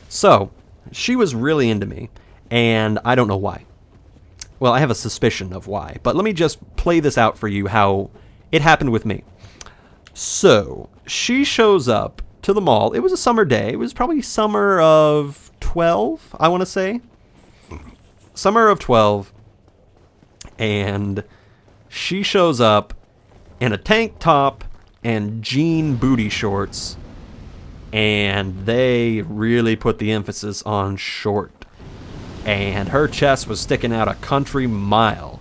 So, she was really into me, and I don't know why. Well, I have a suspicion of why, but let me just play this out for you how it happened with me. So, she shows up to the mall. It was a summer day. It was probably summer of 12, I want to say. Summer of 12. And she shows up in a tank top and jean booty shorts. And they really put the emphasis on short. And her chest was sticking out a country mile.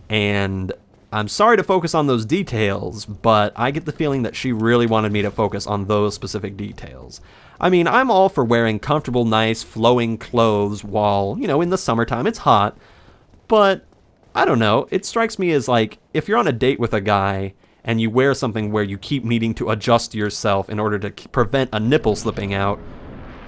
And I'm sorry to focus on those details, but I get the feeling that she really wanted me to focus on those specific details. I mean, I'm all for wearing comfortable, nice, flowing clothes while, in the summertime it's hot. But, I don't know, it strikes me as like, if you're on a date with a guy and you wear something where you keep needing to adjust yourself in order to prevent a nipple slipping out,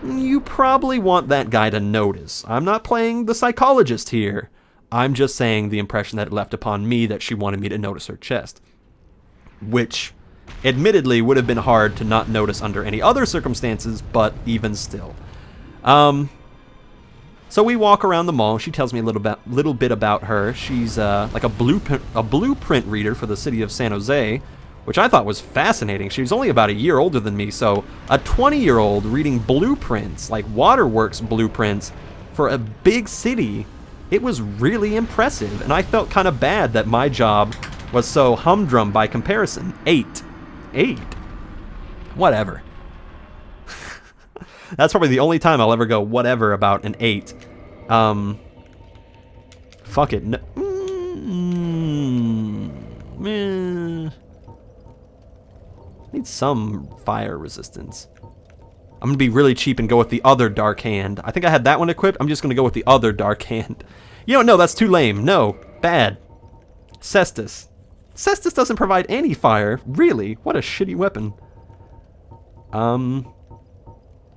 you probably want that guy to notice. I'm not playing the psychologist here. I'm just saying the impression that it left upon me that she wanted me to notice her chest. Which, admittedly, would have been hard to not notice under any other circumstances, but even still. So we walk around the mall. She tells me a little bit about her. She's like a blueprint reader for the city of San Jose, which I thought was fascinating. She was only about a year older than me, so a 20-year-old reading blueprints, like waterworks blueprints, for a big city, it was really impressive, and I felt kind of bad that my job was so humdrum by comparison. 8. Whatever. That's probably the only time I'll ever go whatever about an 8. Fuck it. No. Need some fire resistance. I'm going to be really cheap and go with the other Dark Hand. I think I had that one equipped. I'm just going to go with the other Dark Hand. No, that's too lame. No. Bad. Cestus. Cestus doesn't provide any fire. Really? What a shitty weapon.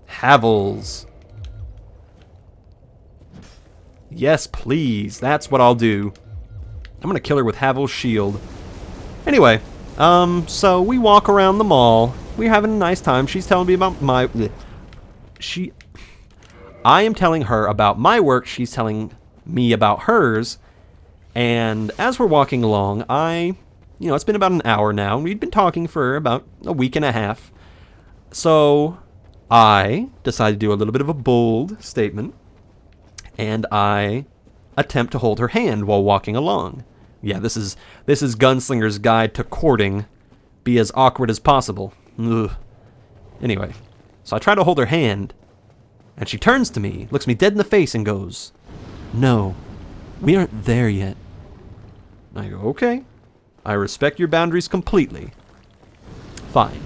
Havels. Yes, please. That's what I'll do. I'm going to kill her with Havel's shield. Anyway, so we walk around the mall. We're having a nice time. She's telling me about I am telling her about my work. She's telling me about hers. And as we're walking along, it's been about an hour now. And we'd been talking for about a week and a half. So I decided to do a little bit of a bold statement. And I attempt to hold her hand while walking along. Yeah, this is Gunslinger's Guide to Courting. Be as awkward as possible. Ugh. Anyway, so I try to hold her hand, and she turns to me, looks me dead in the face, and goes, "No, we aren't there yet." I go, "Okay, I respect your boundaries completely. Fine,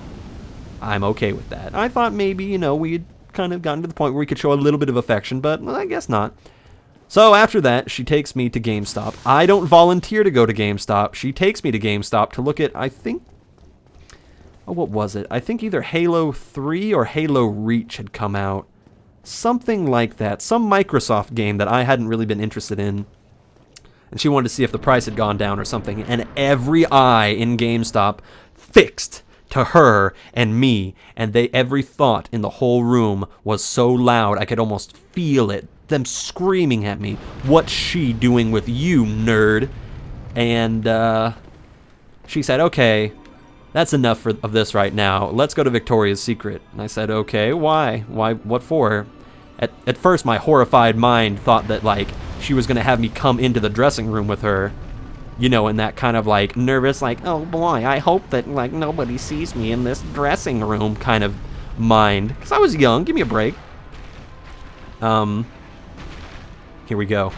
I'm okay with that." I thought maybe, we had kind of gotten to the point where we could show a little bit of affection, but I guess not. So after that, she takes me to GameStop. I don't volunteer to go to GameStop. She takes me to GameStop to look at, what was it? I think either Halo 3 or Halo Reach had come out. Something like that. Some Microsoft game that I hadn't really been interested in. And she wanted to see if the price had gone down or something. And every eye in GameStop fixed to her and me. And every thought in the whole room was so loud I could almost feel it. Them screaming at me. "What's she doing with you, nerd?" And she said, "Okay, that's enough of this right now. Let's go to Victoria's Secret." And I said, "Okay, why? What for?" At first, my horrified mind thought that, she was going to have me come into the dressing room with her. In that kind of, nervous, "Oh boy, I hope that, nobody sees me in this dressing room" kind of mind. Because I was young. Give me a break. Here we go.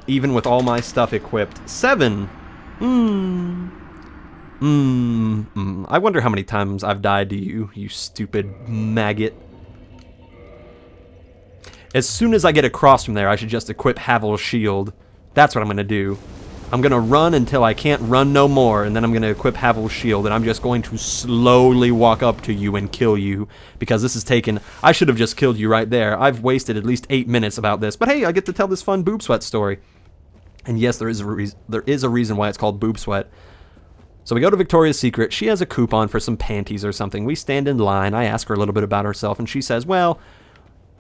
Even with all my stuff equipped. 7. I wonder how many times I've died to you, you stupid maggot. As soon as I get across from there, I should just equip Havel's shield. That's what I'm going to do. I'm going to run until I can't run no more, and then I'm going to equip Havel's shield, and I'm just going to slowly walk up to you and kill you, because this is taken... I should have just killed you right there. I've wasted at least 8 minutes about this, but hey, I get to tell this fun boob sweat story. And yes, there is a reason why it's called boob sweat. So we go to Victoria's Secret. She has a coupon for some panties or something. We stand in line. I ask her a little bit about herself, and she says, well,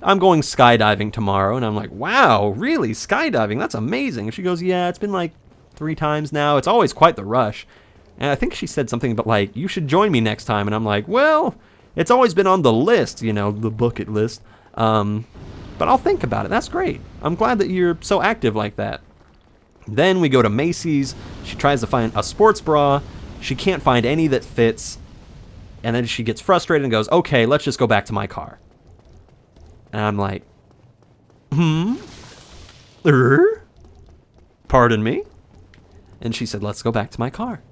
I'm going skydiving tomorrow. And I'm like, wow, really? Skydiving? That's amazing. And she goes, yeah, it's been like 3 times now. It's always quite the rush. And I think she said something about, like, you should join me next time. And I'm like, well, it's always been on the list, you know, the bucket list. But I'll think about it. That's great. I'm glad that you're so active like that. Then we go to Macy's. She tries to find a sports bra. She can't find any that fits. And then she gets frustrated and goes, okay, let's just go back to my car. And I'm like, pardon me? And she said, let's go back to my car.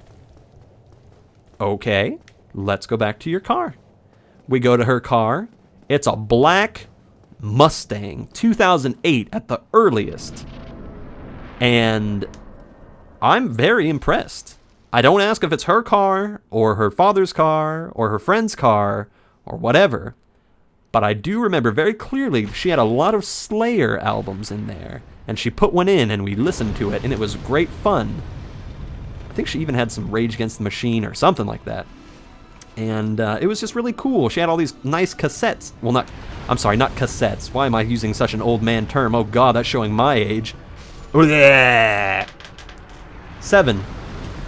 Okay, let's go back to your car. We go to her car. It's a black Mustang, 2008 at the earliest. And I'm very impressed. I don't ask if it's her car, or her father's car, or her friend's car, or whatever. But I do remember very clearly she had a lot of Slayer albums in there. And she put one in and we listened to it, and it was great fun. I think she even had some Rage Against the Machine or something like that. And it was just really cool. She had all these nice cassettes. Well, not cassettes. Why am I using such an old man term? Oh god, that's showing my age. 7.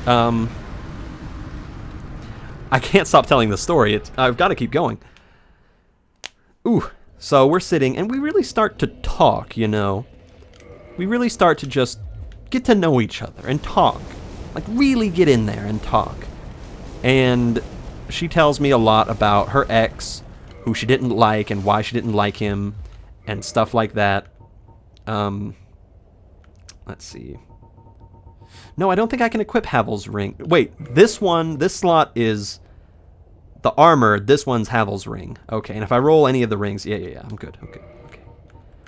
I can't stop telling the story. I've got to keep going. Ooh, so we're sitting and we really start to talk, you know. We really start to just get to know each other and talk. Like, really get in there and talk. And she tells me a lot about her ex, who she didn't like and why she didn't like him, and stuff like that. Let's see. No, I don't think I can equip Havel's ring. Wait, this slot is the armor. This one's Havel's ring. Okay, and if I roll any of the rings, yeah, I'm good. Okay.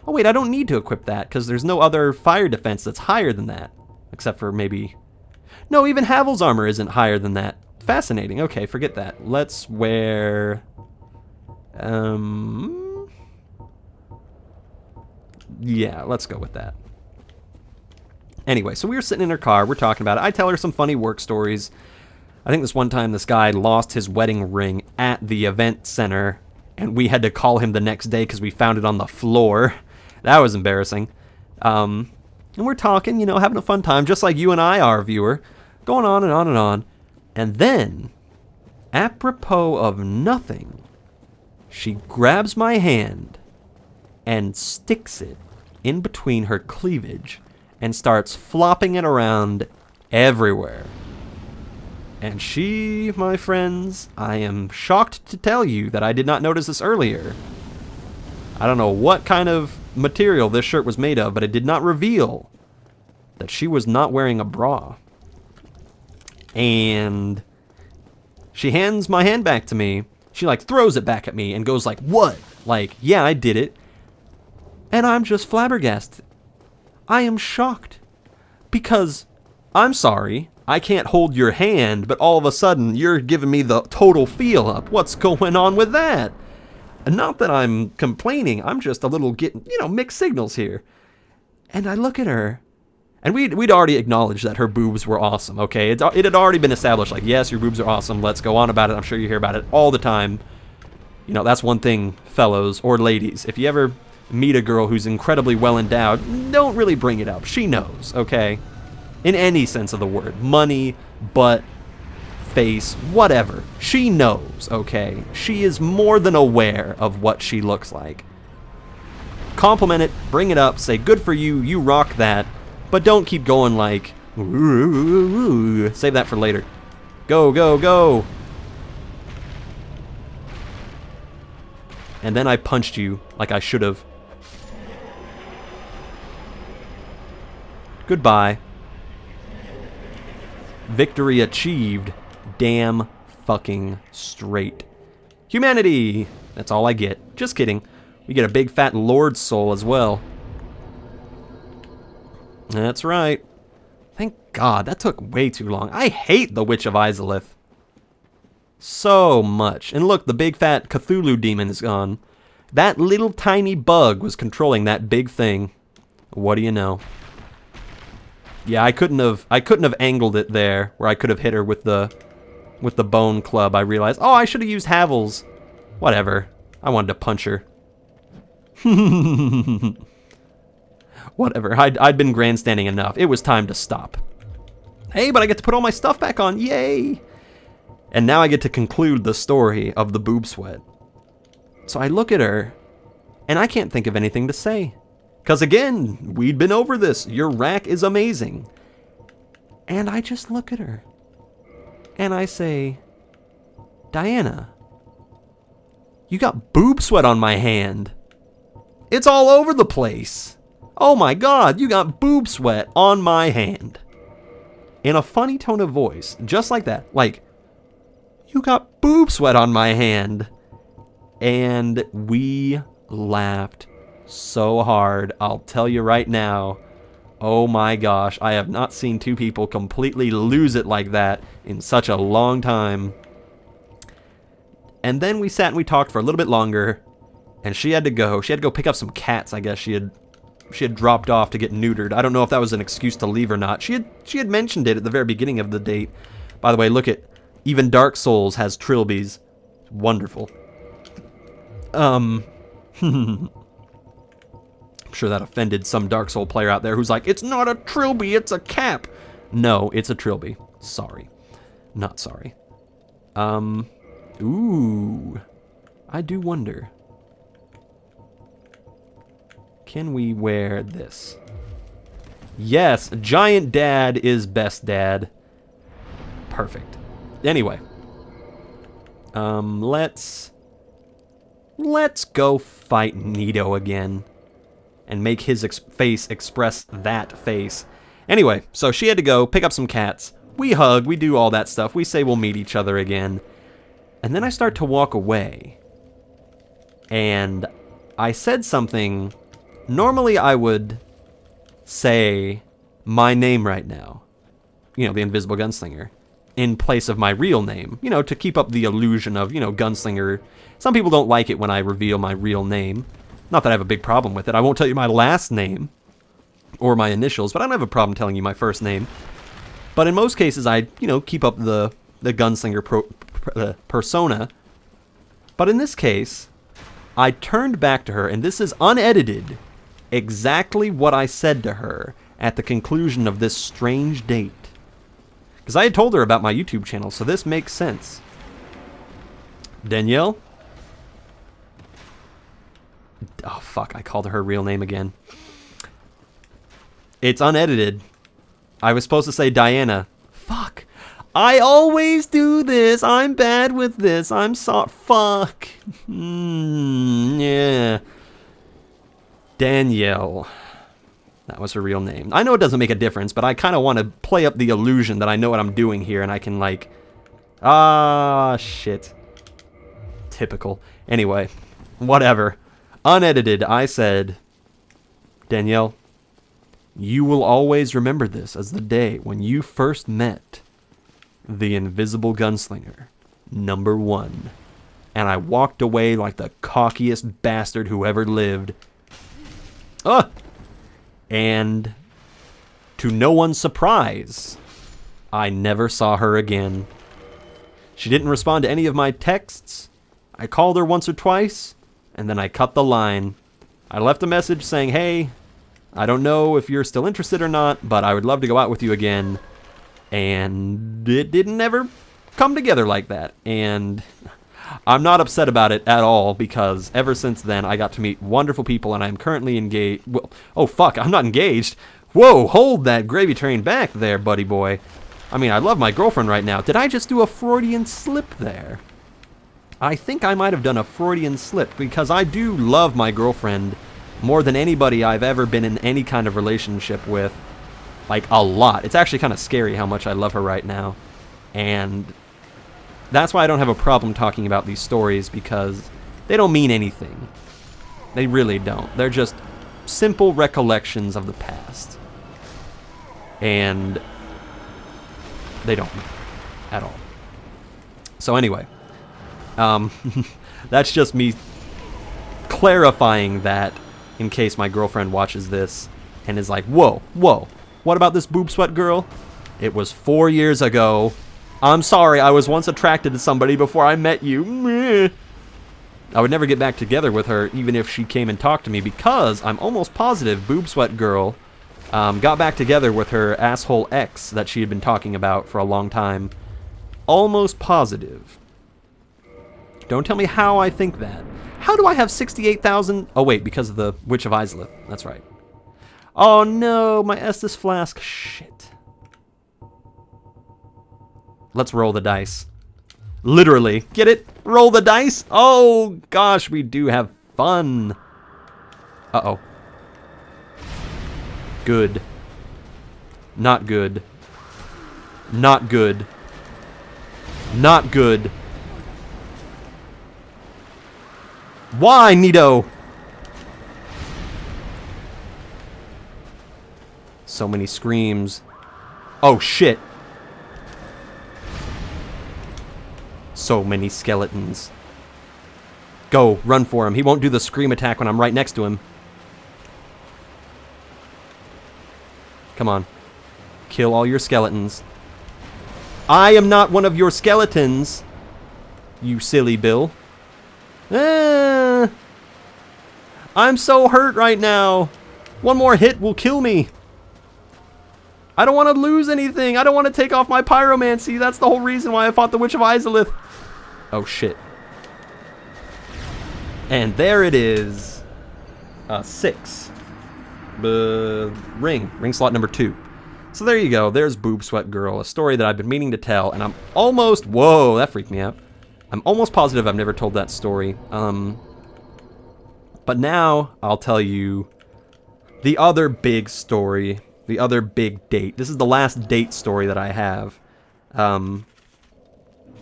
Oh, wait, I don't need to equip that, because there's no other fire defense that's higher than that. Except for maybe... No, even Havel's armor isn't higher than that. Fascinating. Okay, forget that. Let's wear... Yeah, let's go with that. Anyway, so we were sitting in her car, we're talking about it. I tell her some funny work stories. I think this one time this guy lost his wedding ring at the event center, and we had to call him the next day because we found it on the floor. That was embarrassing. And we're talking, you know, having a fun time, just like you and I are, viewer. Going on and on and on. And then, apropos of nothing, she grabs my hand and sticks it in between her cleavage and starts flopping it around everywhere. And she, my friends, I am shocked to tell you that I did not notice this earlier. I don't know what kind of material this shirt was made of, but it did not reveal that she was not wearing a bra. And she hands my hand back to me. She like throws it back at me and goes like, what? Like, yeah, I did it. And I'm just flabbergasted. I am shocked. Because, I'm sorry, I can't hold your hand, but all of a sudden you're giving me the total feel up. What's going on with that? Not that I'm complaining, I'm just a little getting, mixed signals here. And I look at her, and we'd already acknowledged that her boobs were awesome, okay? It had already been established, like, yes, your boobs are awesome, let's go on about it. I'm sure you hear about it all the time. That's one thing, fellows or ladies. If you ever meet a girl who's incredibly well endowed, don't really bring it up. She knows, okay? In any sense of the word. Money, butt, face, whatever. She knows, okay? She is more than aware of what she looks like. Compliment it, bring it up, say, good for you, you rock that, but don't keep going like, ooh. Save that for later. Go, go, go. And then I punched you like I should have. Goodbye. Victory achieved. Damn fucking straight. Humanity! That's all I get. Just kidding. We get a big fat Lord soul as well. That's right. Thank God, that took way too long. I hate the Witch of Izalith. So much. And look, the big fat Cthulhu demon is gone. That little tiny bug was controlling that big thing. What do you know? Yeah, I couldn't have angled it there where I could have hit her with the bone club. I realized, oh, I should have used Havel's. Whatever. I wanted to punch her. Whatever. I'd been grandstanding enough. It was time to stop. Hey, but I get to put all my stuff back on. Yay! And now I get to conclude the story of the boob sweat. So I look at her, and I can't think of anything to say. Because again, we'd been over this. Your rack is amazing. And I just look at her. And I say, Diana, you got boob sweat on my hand. It's all over the place. Oh my God, you got boob sweat on my hand. In a funny tone of voice, just like that. Like, you got boob sweat on my hand. And we laughed so hard. I'll tell you right now. Oh my gosh, I have not seen two people completely lose it like that in such a long time. And then we sat and we talked for a little bit longer. And she had to go. She had to go pick up some cats, I guess. She had dropped off to get neutered. I don't know if that was an excuse to leave or not. She had mentioned it at the very beginning of the date. By the way, look at, even Dark Souls has trilbies. Wonderful. I'm sure that offended some Dark Soul player out there who's like, it's not a trilby, it's a cap. No, it's a trilby. Sorry. Not sorry. Ooh. I do wonder. Can we wear this? Yes, Giant Dad is best dad. Perfect. Anyway. Let's go fight Nito again. And make his face express that face. Anyway, so she had to go pick up some cats. We hug, we do all that stuff. We say we'll meet each other again. And then I start to walk away. And I said something. Normally I would say my name right now. You know, the Invisible Gunslinger. In place of my real name. You know, to keep up the illusion of, you know, Gunslinger. Some people don't like it when I reveal my real name. Not that I have a big problem with it. I won't tell you my last name. Or my initials. But I don't have a problem telling you my first name. But in most cases I, you know, keep up the Gunslinger persona. But in this case, I turned back to her, and this is unedited, exactly what I said to her at the conclusion of this strange date. Because I had told her about my YouTube channel, so this makes sense. Danielle? Oh, fuck, I called her real name again. It's unedited. I was supposed to say Diana. Fuck. I always do this. I'm bad with this. I'm sorry. Fuck. Yeah. Danielle. That was her real name. I know it doesn't make a difference, but I kind of want to play up the illusion that I know what I'm doing here, and I can, like... Ah, shit. Typical. Anyway. Whatever. Unedited, I said... Danielle, you will always remember this as the day when you first met... the Invisible Gunslinger, #1. And I walked away like the cockiest bastard who ever lived. And to no one's surprise, I never saw her again. She didn't respond to any of my texts. I called her once or twice, and then I cut the line. I left a message saying, hey, I don't know if you're still interested or not, but I would love to go out with you again. And it didn't ever come together like that. And I'm not upset about it at all, because ever since then I got to meet wonderful people, and I'm currently engaged. Well, oh fuck, I'm not engaged. Whoa, hold that gravy train back there, buddy boy. I mean, I love my girlfriend right now. Did I just do a Freudian slip there? I think I might have done a Freudian slip, because I do love my girlfriend more than anybody I've ever been in any kind of relationship with. Like, a lot. It's actually kind of scary how much I love her right now. And that's why I don't have a problem talking about these stories, because they don't mean anything. They really don't. They're just simple recollections of the past. And they don't at all. So anyway, that's just me clarifying that in case my girlfriend watches this and is like, whoa, whoa. What about this boob sweat girl? It was 4 years ago. I'm sorry, I was once attracted to somebody before I met you. Meh. I would never get back together with her, even if she came and talked to me, because I'm almost positive boob sweat girl got back together with her asshole ex that she had been talking about for a long time. Almost positive. Don't tell me how I think that. How do I have 68,000? Oh wait, because of the Witch of Islip. That's right. Oh no, my Estus flask. Shit. Let's roll the dice. Literally. Get it? Roll the dice? Oh gosh, we do have fun. Uh-oh. Good. Not good. Not good. Not good. Why, Nito? So many screams. Oh, shit. So many skeletons. Go, run for him. He won't do the scream attack when I'm right next to him. Come on. Kill all your skeletons. I am not one of your skeletons, you silly Bill. I'm so hurt right now. One more hit will kill me. I don't want to lose anything. I don't want to take off my pyromancy. That's the whole reason why I fought the Witch of Izalith. Oh, shit. And there it is. 6. Ring slot number 2. So there you go. There's Boob Sweat Girl, a story that I've been meaning to tell, and I'm almost... Whoa, that freaked me out. I'm almost positive I've never told that story. But now I'll tell you the other big story, the other big date. This is the last date story that I have.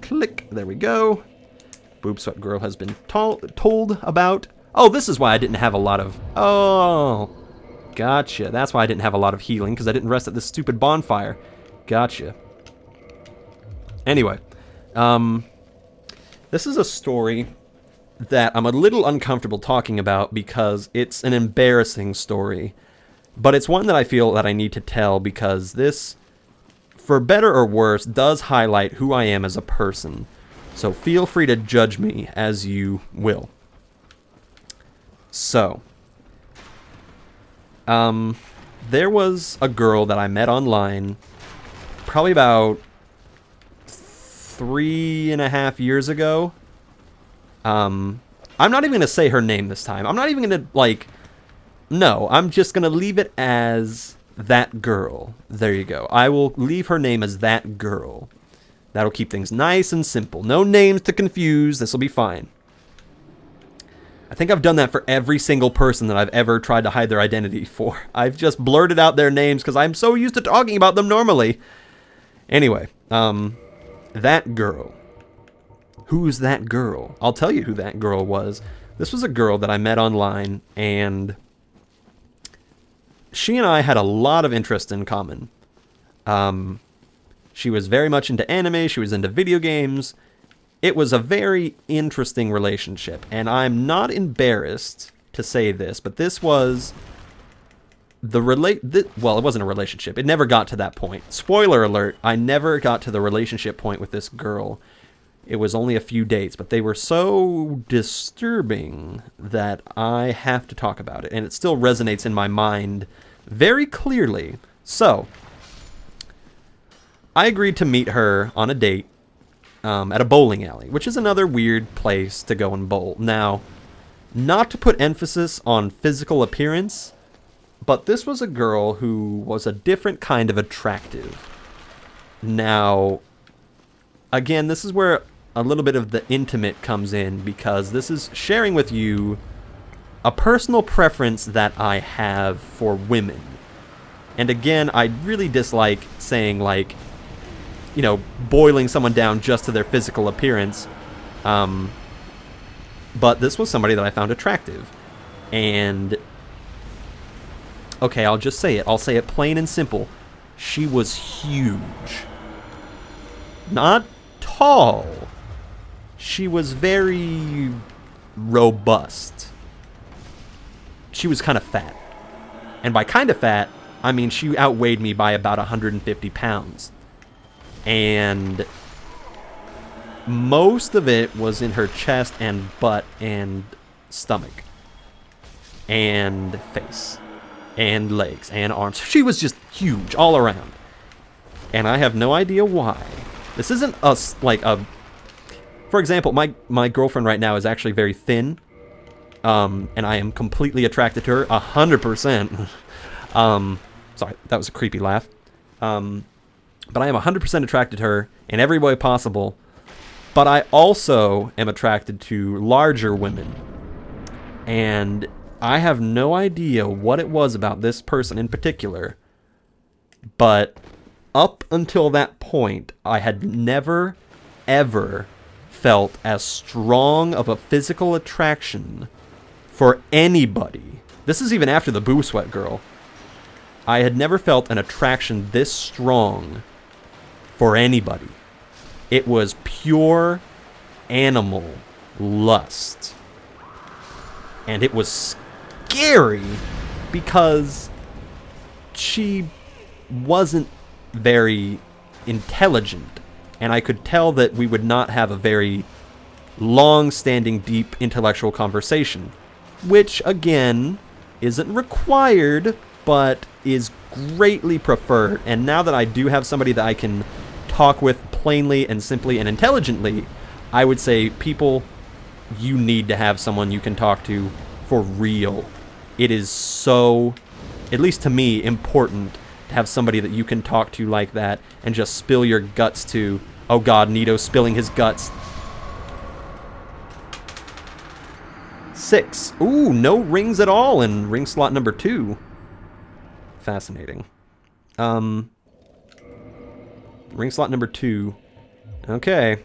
Click. There we go. Boob Sweat Girl has been told about. Oh, this is why I didn't have a lot of... Oh, gotcha. That's why I didn't have a lot of healing, because I didn't rest at this stupid bonfire. Gotcha. Anyway, this is a story that I'm a little uncomfortable talking about because it's an embarrassing story. But it's one that I feel that I need to tell because this, for better or worse, does highlight who I am as a person. So feel free to judge me as you will. So, there was a girl that I met online probably about 3.5 years ago. I'm not even going to say her name this time. I'm not even going to, like... No, I'm just going to leave it as that girl. There you go. I will leave her name as that girl. That'll keep things nice and simple. No names to confuse. This will be fine. I think I've done that for every single person that I've ever tried to hide their identity for. I've just blurted out their names because I'm so used to talking about them normally. Anyway, that girl. Who's that girl? I'll tell you who that girl was. This was a girl that I met online, and she and I had a lot of interest in common. She was very much into anime, she was into video games. It was a very interesting relationship, and I'm not embarrassed to say this, but this was well, it wasn't a relationship. It never got to that point. Spoiler alert, I never got to the relationship point with this girl. It was only a few dates, but they were so disturbing that I have to talk about it, and it still resonates in my mind very clearly. So, I agreed to meet her on a date at a bowling alley, which is another weird place to go and bowl. Now, not to put emphasis on physical appearance, but this was a girl who was a different kind of attractive. Now, again, this is where a little bit of the intimate comes in, because this is sharing with you a personal preference that I have for women. And again, I really dislike saying, like, you know, boiling someone down just to their physical appearance. But this was somebody that I found attractive. And, okay, I'll just say it. I'll say it plain and simple. She was huge. Not tall. She was very robust. She was kind of fat. And by kind of fat, I mean, she outweighed me by about 150 pounds. And most of it was in her chest and butt and stomach and face and legs and arms. She was just huge all around. And I have no idea why. This isn't us like a... For example, my girlfriend right now is actually very thin. And I am completely attracted to her, 100%. Sorry, that was a creepy laugh. But I am 100% attracted to her in every way possible. But I also am attracted to larger women. And I have no idea what it was about this person in particular. But up until that point, I had never, ever felt as strong of a physical attraction for anybody. This is even after the boo sweat girl. I had never felt an attraction this strong for anybody. It was pure animal lust. And it was scary because she wasn't very intelligent. And I could tell that we would not have a very long-standing, deep intellectual conversation. Which, again, isn't required, but is greatly preferred. And now that I do have somebody that I can talk with plainly and simply and intelligently, I would say, people, you need to have someone you can talk to for real. It is so, at least to me, important to have somebody that you can talk to like that and just spill your guts to. Oh god, Nito's spilling his guts. 6. Ooh, no rings at all in ring slot number 2. Fascinating. Ring slot number 2. Okay.